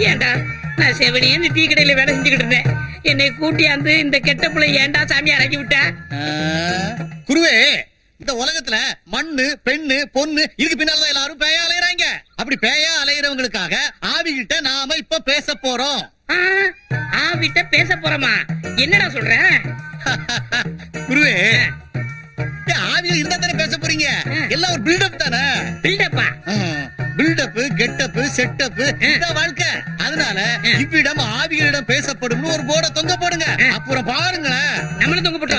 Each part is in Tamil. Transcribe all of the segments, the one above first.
ஏண்டா நான் செவனியே டீ கடையில வேலை செஞ்சுக்கிட்டு இருந்தேன். என்னை கூட்டியாந்து இந்த கெட்ட பிள்ளை ஏண்டா சாமி அடக்கி விட்ட? குருவே, இந்த உலகத்துல மண்ணு பெண்ணு பொண்ணு இதுக்கு பின்னால்தான் எல்லாரும் பேயா அலையறாங்க. அப்படி பேயா அலையறவங்களுக்காக ஆவிகிட்ட நாம இப்ப பேச போறோம். ஆவிட்ட பேச போறோமா? என்னடா சொல்ற? குருவே, ஆவியில இருந்தா தானே பேச போறீங்க. எல்லாம் ஒரு பில்டப் தானே. பில்டப்பா? பில்டப், கெட்டப், செட்டப் இதான் வாழ்க்கை. அதனால இவ்விடம் ஆவிகளிடம் பேசப்படும் ஒரு போர்டை தொங்க போடுங்க. அப்புறம் பாருங்க. நம்மளும் தொங்க போட்டு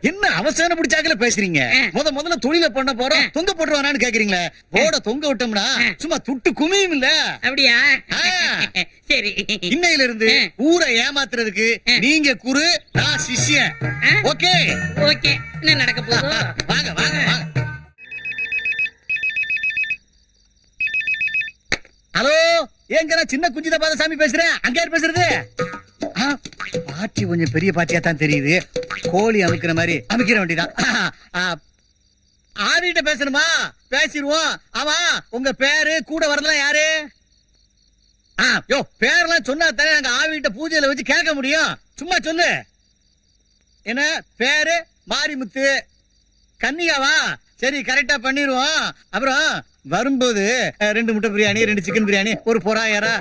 என்ன அவசரம் பிடிச்சாக்கல பேசுறீங்க? முதல்ல தொழில பண்ண போறோம், தொங்க போட்டுருவானான்னு கேக்குறீங்களா? போட தொங்க விட்டோம்னா சும்மா துட்டு குமியும் இல்ல. அப்படியா? சரி, இன்னையில இருந்து ஊரை ஏமாத்துறதுக்கு நீங்க குரு, நான் சிஷ்யன். Okay okay. என்ன நடக்க போகுது? வாங்க வாங்க வாங்க. ஹலோ, ஏங்க நான் சின்ன குஞ்சித பாதசாமி பேசுறேன். அங்க யார் பேசுறது? பாட்டி கொஞ்சம் பெரிய பாட்டியா தான் தெரியுது. கோழி அமைக்கிற மாதிரி அமைக்கிற வேண்டியதான். ஆவிட்ட பேசணுமா? பேசிடுவோம். ஆமா, உங்க பேரு கூட வரலாம் யாரு? யோ, பேரெல்லாம் சொன்னா தானே நாங்க ஆவிட்ட பூஜையில வச்சு கேட்க முடியும். சும்மா சொல்லு. என்ன பேரு? மாரிமுத்து. கன்னியாவா? சரி, கரெக்டா பண்ணிடுவோம். அப்புறம் வரும்போது 2 முட்டை பிரியாணி, 2 சிக்கன் பிரியாணி, ஒரு பொறாயரா,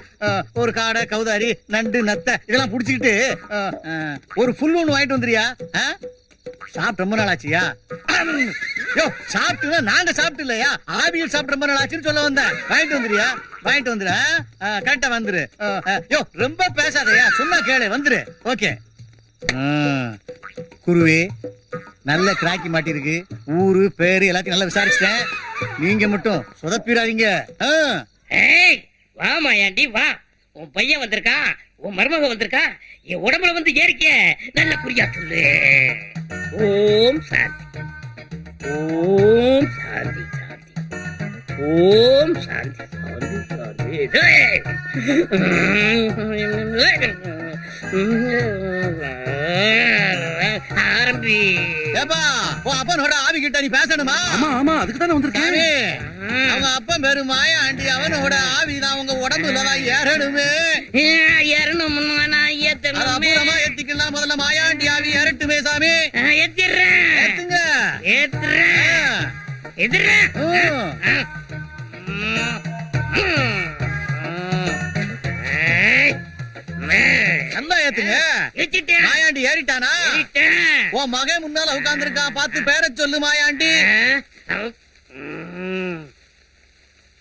ஒரு காடை, கௌதாரி, நண்டு, நத்தை இதெல்லாம் புடிச்சுக்கிட்டு ஒரு ஃபுல் ஒன்று வாங்கிட்டு வந்துறியா? சாப்பிட்டு ரொம்ப நாள் ஆச்சியா? யோ, சாப்பிட்டு நாங்க சாப்பிட்டு இல்லையா, ஆவியில் சாப்பிட்டு ரொம்ப நாள் ஆச்சுன்னு சொல்ல வந்தேன். வாங்கிட்டு வந்துறியா? வாங்கிட்டு வந்துரு. கரெக்டா வந்துரு. யோ, ரொம்ப பேசாதயா, சொன்னா கேளு, வந்துரு. ஓகே. குருவே, நல்ல கிராக்கி மாட்டிருக்கு. ஊரு பேரு எல்லாத்தையும் நல்லா விசாரிச்சிட்டேன். நீங்க மட்டும் சொதப்பிடாதீங்க. வா மாயாண்டி வா. உன் பையன் வந்திருக்கா, உன் மருமக வந்திருக்கா. என் உடம்புல வந்து ஏறிக்க. நல்ல குறியா சொல்லு. ஓம் சாந்தி, ஓம் சாந்தி, சாந்தி, ஓம் சாந்தி, சாந்தி, ஆரம்பி. அப்பனோட ஆவி கிட்ட நீ பேசணுமா? ஆமா ஆமா, அதுக்கு தானே வந்திருக்கேன். அவங்க அப்பன் பேரு மாயா ஆண்டி. அவனோட ஆவிதான் உங்க உடம்புலதான் ஏறணுமே. ஏறணும்னா ஏத்தணுமே. ஏத்திக்கலாம். முதல்ல மாயா ஆண்டி ஆவி ஏறட்டுமே சாமி. ஏத்திடுறேன். ஏத்துங்க. ஏத்துறேன். எதிரேன். நல்லா ஏத்துங்க. மாயாண்டி ஏறிட்டானா? உன் மகன் முன்னால உட்கார்ந்து இருக்கான், பார்த்து பேர சொல்லு மாயாண்டி.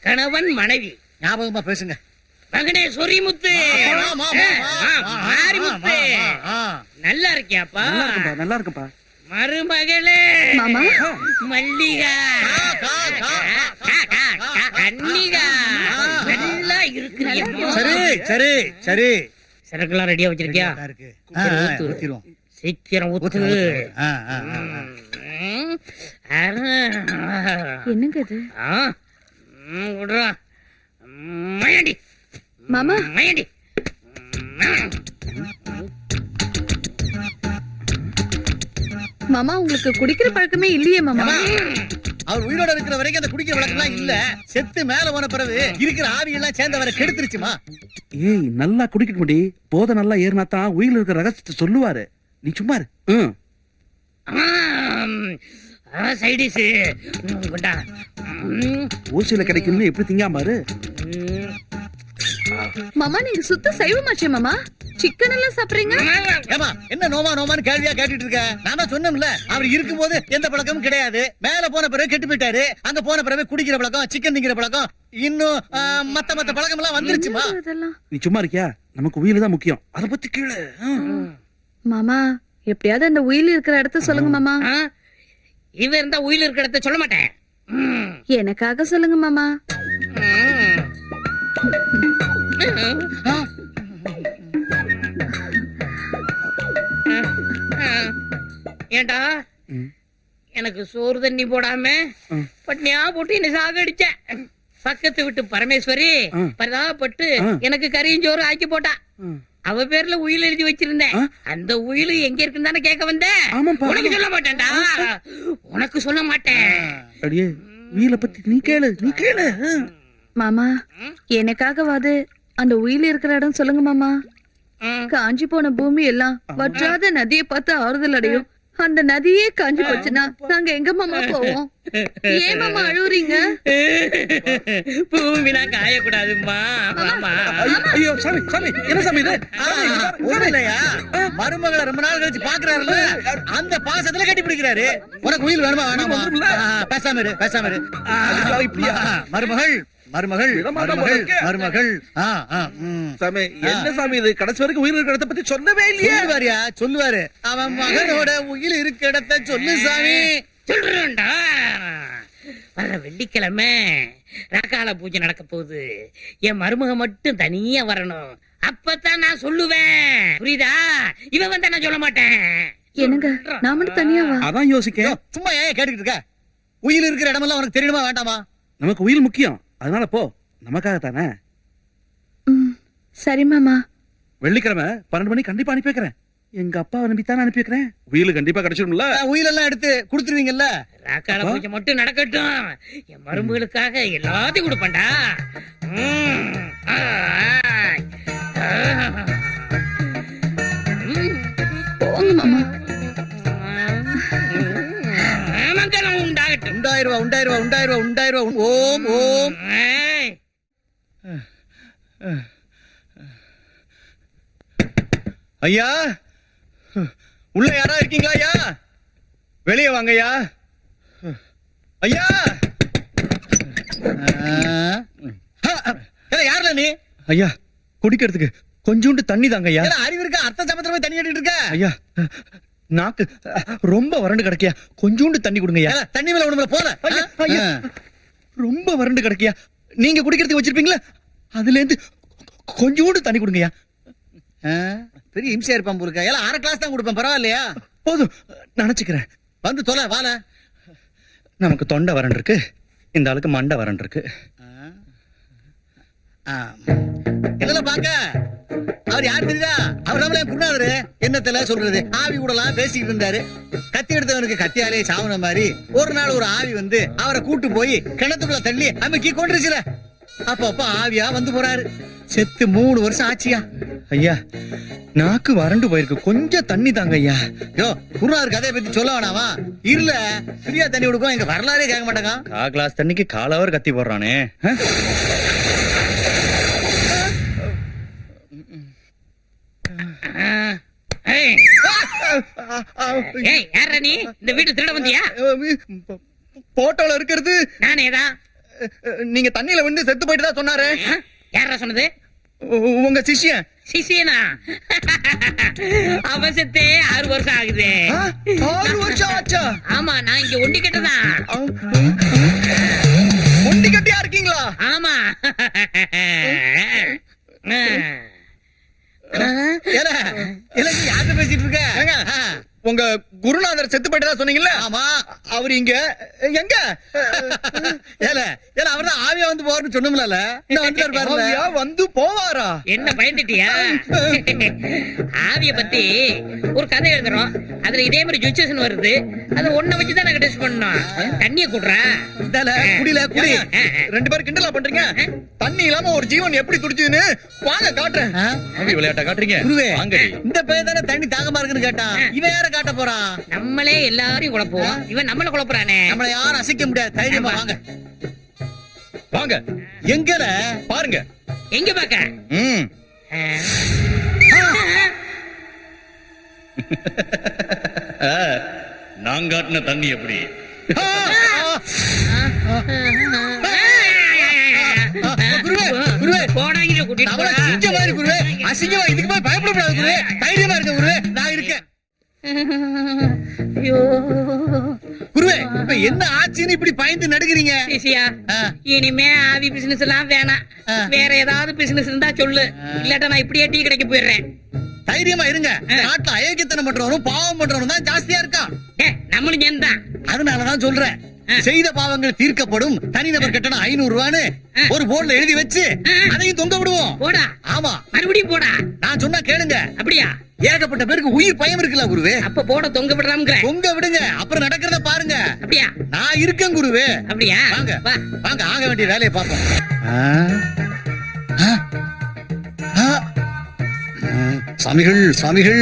கணவன் மனைவி ஞாபகமா பேசுங்க. மகனே சொரிமுத்து, மாரிமுத்து. நல்லா இருக்கியாப்பா? நல்லா இருக்குப்பா. மருமகளே மல்லிகா, கன்னிகா, நல்லா இருக்கிறியா? சரி சரி சரி. சரக்குலாம் ரெடியா வச்சிருக்கியா? சீக்கிரம் ஊத்து. என்னங்க இது? விடுறா மயாண்டி. மாமா, மயாண்டி. மாமா உங்களுக்கு குடிக்கிற பழக்கமே இல்லையே மாமா? அவர் உயிரோட இருக்கிற வரைக்கும் அந்த குடிக்கிற வழக்கம்லாம் இல்ல. செத்து மேல போன பிறகு இருக்கிற ஆவி எல்லாம் சேர்ந்தவரை கெடுத்துருச்சுமா. ஏய், நல்லா குடிக்க முடி. போத நல்லா ஏறினாத்தான் உயிரில் இருக்கிற ரகசியத்தை சொல்லுவாரு. நீ சும்மா இரு. சைடிஸ் ஓசியில கிடைக்கணும்னு எப்படி திங்காமாரு? மாமா நீங்க சுத்த சைவமாச்சே மாமா. சிக்கன் எல்லாம் சாப்பிடுறீங்க? ஏமா, என்ன நோமா நோமான்னு கேள்வியா கேட்டுட்டு இருக்க? நான் தான் சொன்னேன்ல, அவர் இருக்கும்போது எந்த பழக்கமும் கிடையாது. மேல போன பிறகு கெட்டு போயிட்டாரு. அங்க போன பிறகு குடிக்கிற பழக்கம், சிக்கன் திங்கிற பழக்கம், இன்னும் மத்த பழக்கம் எல்லாம் வந்துருச்சுமா. நீ சும்மா இருக்கியா? நமக்கு உயிர் தான் முக்கியம். அத பத்தி கீழே மாமா எப்படியாவது அந்த உயிர் இருக்கிற இடத்த சொல்லுங்க மாமா. இவ இருந்தா உயிர் இருக்கிற இடத்த சொல்ல மாட்டேன். எனக்காக சொல்லுங்க மாமா. ஏண்டா எனக்கு சோறு தண்ணி போடாம பட்னியா போட்டு என்ன சாகடிச்ச. பக்கத்து விட்டு பரமேஸ்வரி பரிதாபப்பட்டு எனக்கு கறியும் சோறு ஆக்கி போட்டா. அவ பேர்ல உயில் எழுதி வச்சிருந்தேன். அந்த உயில் எங்க இருக்குன்னு தானே கேட்க வந்தேன். உனக்கு சொல்ல மாட்டேன்டா, உனக்கு சொல்ல மாட்டேன். உயிரை பத்தி நீ கேளு, நீ கேளு. மாமா எனக்காகவாது அந்த உயில் இருக்கிற இடம் சொல்லுங்க மாமா. காஞ்சி போன பூமி எல்லாம் வற்றாத நதியை பார்த்து ஆறுதல் அடையும். அந்த நதியே காஞ்சி போச்சுன்னா நாங்க எங்க மாமா போவோம்? ஏன் மாமா அழுவுறீங்க? பூமினா காயக்கூடாதும்மா. மாமா ஐயோ சாமி சாமி என்ன சாமி இது? ஒண்ணும் இல்லையா, மருமகளை ரொம்ப நாள் கழிச்சு பாக்குறாருல்ல, அந்த பாசத்துல கட்டி பிடிக்கிறாரு. உனக்கு உயில் வேணுமா வேணாமா? பேசாம இரு, பேசாம இரு. இப்படியா? மருமகள் மருமகள் மருமகள் மருமகள். சாமி என்ன சாமி இது? கடைசி வரைக்கும் உயிர் இருக்கிற இடத்தை பத்தி சொல்லவே இல்லையே. சொல்லுவாரியா? சொல்லுவாரு. அவன் மகனோட உயில் இருக்க இடத்த சொல்லு சாமி. சொல்றேன்டா. வர வெள்ளிக்கிழமை ராக்கால பூஜை நடக்க போகுது. என் மருமக மட்டும் தனியா வரணும். அப்பதான் நான் சொல்லுவேன். புரியுதா? இவன் வந்தா நான் சொல்ல மாட்டேன். என்னங்க நான் மட்டும் தனியாவா? அதான் யோசிக்க. சும்மா ஏன் கேட்டுக்கிட்டு இருக்க? உயில் இருக்கிற இடமெல்லாம் உனக்கு தெரியணுமா வேண்டாமா? நமக்கு உயிர் முக்கியம். அதனால போ, நமக்காக தானே. சரி மாமா. வெள்ளிக்கிழமை 12 மணி கண்டிப்பா அனுப்பி வைக்கிறேன். எங்க அப்பாவை நம்பித்தானே அனுப்பி வைக்கிறேன். உயிர் கண்டிப்பா கிடைச்சிடும்ல. உயில் எல்லாம் எடுத்து கொடுத்துருவீங்கல்ல? ராக்கால பூஜை மட்டும் நடக்கட்டும். என் மருமகளுக்காக எல்லாத்தையும் கொடுப்பேன்டா. போங்க மாமா. மங்களம் உண்டாகட்டும். உண்டாயிருவா உண்டாயிருவா உண்டாயிருவா உண்டாயிருவா. ஓம் ஓம். ஐயா, உள்ள யாரா இருக்கீங்களா? ஐயா வெளியே வாங்க ஐயா. ஐயா யாருல நீ? ஐயா குடிக்கிறதுக்கு கொஞ்சோண்டு தண்ணி தாங்க ஐயா. அறிவு இருக்கா? அர்த்த சமத்திரமே தண்ணி எடுத்துட்டு இருக்க ஐயா. நாக்கு ரொம்ப வறண்டு கிடக்கியா, கொஞ்சோண்டு தண்ணி கொடுங்க ஐயா. தண்ணி மேல ஒண்ணு போல. ரொம்ப வறண்டு கிடக்கியா, நீங்க குடிக்கிறதுக்கு வச்சிருப்பீங்களா, அதுல இருந்து கொஞ்சோண்டு தண்ணி கொடுங்க ஐயா. பெரிய இம்சையா இருப்பான் போருக்கா. எல்லாம் 1/2 கிளாஸ் தான் கொடுப்பேன், பரவாயில்லையா? போதும் நினைச்சுக்கிறேன். வந்து தொலை வாழ. நமக்கு தொண்டை வறண்டு இருக்கு, இந்த ஆளுக்கு மண்டை வறண்டு இருக்கு. என்னல பாக்க அவர் யார் தெரியுதா? அவர் நம்மள குருநாதரு. என்னத்துல சொல்றது, ஆவி கூடலாம் பேசிக்கிட்டு இருந்தாரு. கத்தி எடுத்தவனுக்கு கத்தியாலே சாவன மாதிரி ஒரு நாள் ஒரு ஆவி வந்து அவரை கூட்டு போய் கிணத்துக்குள்ள தள்ளி அமைக்கி கொண்டுருச்சுல. அப்ப ஆவியா வந்து போறாரு. செத்து 3 வருஷம் ஆச்சியா. ஐயா நாக்கு வறண்டு போயிருக்கு, கொஞ்சம் தண்ணி தாங்க ஐயா. யோ குருநாதர் கதையை பத்தி சொல்ல வேணாமா? இல்ல ஃப்ரீயா தண்ணி கொடுக்கும், எங்க வரலாறே கேட்க மாட்டாங்க. 1/4 கிளாஸ் தண்ணிக்கு 1/4 ஹவர் கத்தி போடுறானே. யார நீ? இந்த வீட்டு திருட வந்தியா? போட்டோல இருக்கிறது நானேதான். நீங்க தண்ணியில வந்து செத்து போயிட்டு தான் சொன்னாரு. யாரா சொன்னது? உங்க சிஷ்யன். சிஷியனா? அவன் செத்தே 6 வருஷம் ஆகுது. 6 வருஷம் ஆச்சா? ஆமா, நான் இங்க ஒண்டி கட்டதான். ஒண்டி கட்டியா இருக்கீங்களா? ஆமா. யார்கிட்ட பேசிட்டு இருக்க? உங்க குருநாதர் செத்து போயிட்டதா சொன்னீங்கல்ல? ஆமா. அவர் இங்க எங்க? அவர்தான் ஆவியா வந்து போவார்னு சொன்னோம்ல. வந்து போவாரா? என்ன பயந்துட்டியா? ஆவிய பத்தி ஒரு கதை எழுதுறோம், அதுல இதே மாதிரி சுச்சுவேஷன் வருது. அது ஒன்ன வச்சுதான் நாங்க டெஸ்ட் பண்ணோம். தண்ணிய குடுறேன். குடியில குடி. 2 பேரும் கிண்டலா பண்றீங்க. தண்ணி இல்லாம ஒரு ஜீவன் எப்படி துடிச்சுதுன்னு வாங்க காட்டுறேன். ஆவி விளையாட்ட காட்டுறீங்க. குருவே இந்த பையன் தானே தண்ணி தாகமா இருக்குன்னு கேட்டான். இவன் யார காட்ட போறான்? நம்மளே எல்லாரையும் குழப்புவோம், இவன் நம்மள குழப்புறானே. நம்மள யாரும் அசைக்க முடியாது. தைரியமா வாங்க. வாங்க. எங்கல பாருங்க. எங்க பாக்க? நாங்காட்டின தண்ணி எப்படி? போடாங்க கூட்டிட்டு போறா. அசிங்கமா இதுக்கு போய் பயப்படக்கூடாது குருவே. தைரியமா இருக்க குருவே, நான் இருக்கேன். குருவே இப்ப என்ன ஆச்சுன்னு இப்படி பயந்து நடுக்குறீங்க? சிசியா, இனிமே ஆவி பிசினஸ் எல்லாம் வேணாம். வேற ஏதாவது பிசினஸ் இருந்தா சொல்லு, இல்லாட்டா நான் இப்படியே டீ கடைக்கு போயிடுறேன். தைரியமா இருங்க. நாட்டுல அயோக்கியத்தனம் பண்றவனும் பாவம் பண்றவனும் தான் ஜாஸ்தியா இருக்கான். நம்மளும் சேர்ந்தான். அதனாலதான் சொல்றேன், செய்த பாவங்கள் தீர்க்கப்படும், தனிநபர் கட்டணம் 500 ரூபான்னு ஒரு போர்டுல எழுதி வச்சு அதையும் தொங்க விடுவோம். போடா. ஆமா மறுபடியும் போடா. நான் சொன்னா கேளுங்க. அப்படியா? ஏகப்பட்ட பேருக்கு உயிர் பயம் இருக்குல்ல குருவே. அப்ப போட தொங்க விடுறாம்ங்கிற. உங்க விடுங்க, அப்புறம் நடக்கிறத பாருங்க. அப்படியா? நான் இருக்கேன் குருவே. அப்படியா? வாங்க வா. வாங்க, ஆக வேண்டிய வேலையை பார்ப்போம். சாமிகள் சாமிகள்.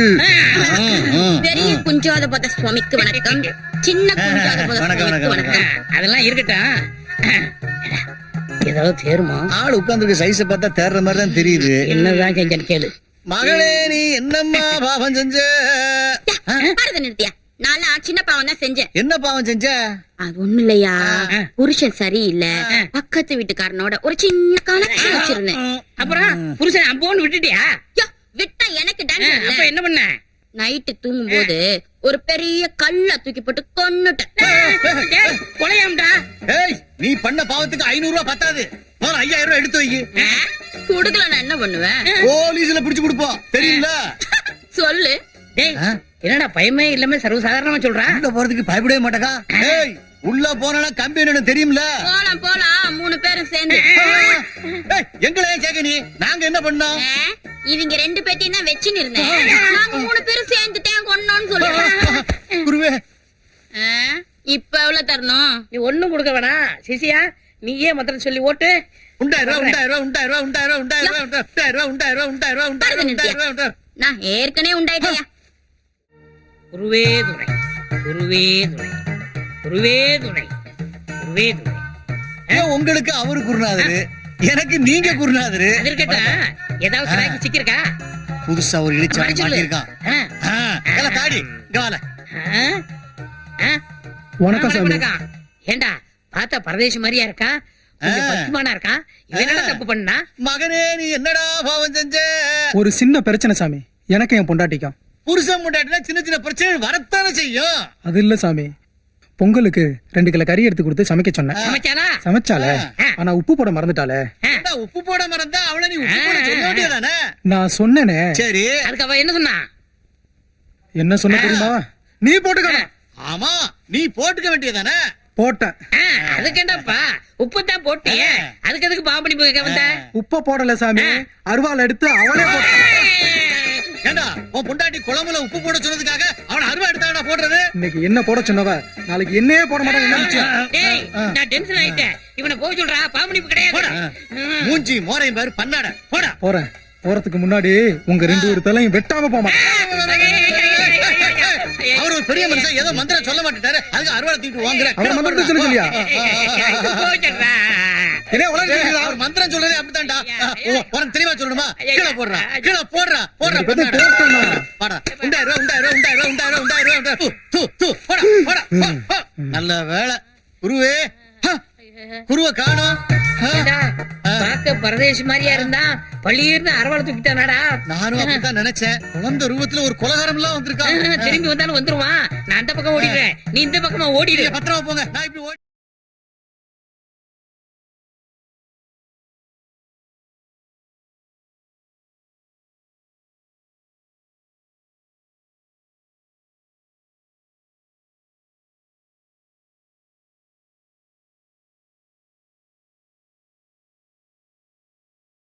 பெரிய குஞ்சாத பத சுவாமிக்கு வணக்கம், சின்ன குஞ்சாத பத வணக்கம், சுவாமிக்கு வணக்கம். வணக்கம். அதெல்லாம் இருக்கட்டும். ஏதாவது தேருமா? ஆள் உட்கார்ந்துருக்க சைஸ பார்த்தா தேர்ற மாதிரி தான் தெரியுது. என்னதான் செஞ்சேன்னு கேளு. மகளே நீ என்னம்மா பாவம் செஞ்ச? பாரத நிறுத்தியா, நான் சின்ன பாவம் தான் செஞ்சேன். என்ன பாவம் செஞ்ச? அது ஒண்ணு இல்லையா, புருஷன் சரியில்லை, பக்கத்து வீட்டுக்காரனோட ஒரு சின்ன கணக்கு வச்சிருந்தேன். அப்புறம் புருஷன் அம்போன்னு விட்டுட்டியா? யோ, விட்டா எனக்கு டான்ஸ் அப்ப இல்ல. என்ன பண்ண? நைட்டு தூங்கும் போது ஒரு பெரிய கல்ல தூக்கி போட்டு கொன்னுட்டேன். டேய், கொலையாம்டா. ஏய், நீ பண்ண பாவத்துக்கு 500 ரூபாய் பத்தாது. போற 5000 ரூபாய் எடுத்து வை. குடுக்கல நான் என்ன பண்ணுவேன்? போலீஸ்ல பிடிச்சு கொடுப்போம், தெரியுங்களா? சொல்லு. டேய், என்னடா பயமே இல்லாம சர்வசாதாரணமா சொல்றா? உள்ள போறதுக்கு பயப்படவே மாட்டேக்கா? ஏய், உள்ள போனா கம்பி என்னன்னு தெரியும்ல? போலாம் போலாம் 3 பேரும் சேர்ந்து. ஏய், எங்களை ஏன் கேக்க நீ? நாங்க என்ன பண்ணோம்? இவங்க 2 பேத்தையும் தான் வச்சுன்னு இருந்தேன். நாங்க 3 பேரும் சேர்ந்துட்டேன் கொன்னோன்னு சொல்லுவேன். குருவே, இப்ப எவ்வளவு தரணும்? நீ ஒண்ணும் கொடுக்க வேணாம். சிசியா, நீயே மத்திரம் சொல்லி ஓட்டு. 1000 நான் ஏற்கனவே உண்டாயிட்டேயா. குருவே துணை, குருவே துணை, குருவே துணை, குருவே துணை. ஏன் உங்களுக்கு அவரு குருநாதரு, எனக்கு நீங்க குருநாதரு? அது இருக்கட்டும், ஏதாவது சிராய்க்கு சிக்கிருக்கா? புதுசா ஒரு இழிச்சாமி மாடி சொல்லு. மாட்டிருக்கான். ஆ, தாடி இங்க வால. ஆ, ஆ. வணக்கம் சாமி. வணக்கம். ஏண்டா பார்த்தா பரதேசி மாதிரியா இருக்கா? கொஞ்சம் பசுமானா இருக்கா? இவன் என்னடா தப்பு பண்ணா? மகனே நீ என்னடா பாவம் செஞ்ச? ஒரு சின்ன பிரச்சனை சாமி, எனக்கு என் பொண்டாட்டிக்கும். புருஷன் முண்டாட்டினா சின்ன சின்ன பிரச்சனை வரத்தானே செய்யும். அது இல்ல சாமி, பொங்கலுக்கு 2 கிலோ கறி எடுத்து கொடுத்து சமைக்க சொன்னேன். சமைச்சானா? சமைச்சாலே, ஆனா உப்பு போட மறந்துட்டாளே. ஏண்டா, உப்பு போட மறந்தா அவளை நீ உப்பு போட சொல்ல வேண்டியதானே? நான் சொன்னேனே. சரி, அதுக்கு அவ என்ன சொன்னா? என்ன சொன்ன தெரியுமா? நீ போட்டுக்க. ஆமா, நீ போட்டுக்க வேண்டியதானே? போட்டேன். அதுக்கு என்னப்பா உப்பு தான் போட்டியே, அதுக்கு எதுக்கு பாம்பணி போய் வந்த? உப்ப போடல சாமி, அருவாள் எடுத்து அவளே போட்ட. ஏண்டா, உன் பொண்டாட்டி குழம்புல உப்பு போட சொன்னதுக்காக அவனை அருவா எடுத்தாடா போடுறது? இன்னைக்கு என்ன போட சொன்னவ, நாளைக்கு என்னையே போட மாட்டேன். என்ன நிச்சயம்? டேய், நான் டென்ஷன் ஆயிட்டேன். இவனை போக சொல்றா, பாம்பணி கிடையாது. போடா. மூஞ்சி மோரையும் பாரு, பண்ணாட போடா. போறேன். போறதுக்கு முன்னாடி உங்க 2 தலையும் வெட்டாம போக மாட்டேன். அவர் ஒரு பெரிய மனுஷன், ஏதோ மந்திரம் சொல்ல மாட்டேட்டாரு, அதுக்கு அருவாளை தூக்கிட்டு வாங்குற. அவன் மந்திரத்தை சொல்லி சொல்லியா? போக சொல்றா. என்ன உலகம் தெரியுதா? அவர் மந்திரம் சொல்றதே அப்படித்தான்டா. உனக்கு தெளிவா சொல்லணுமா? கீழே போடுறா, கீழே போடுறா, போடுறா, பத்தி பண்ணாட. போட்டோம்னா. வாடா. 2000 போடா, போடா, போ. நல்ல வேலை குருவே. குருவை காணோம். ஏண்டா, பார்க்க பரதேசி மாதிரியா இருந்தா பள்ளியிருந்து அரவணை தூக்கிட்டானாடா? நானும் அப்படித்தான் நினைச்சேன். குழந்தை ரூபத்துல ஒரு கொலகாரம் எல்லாம் வந்திருக்கான். திரும்பி வந்தாலும் வந்துருவான். நான் அந்த பக்கம் ஓடிடுறேன், நீ இந்த பக்கமா ஓடிடு. பத்திரமா போங்க, நான் இப்படி ஓடி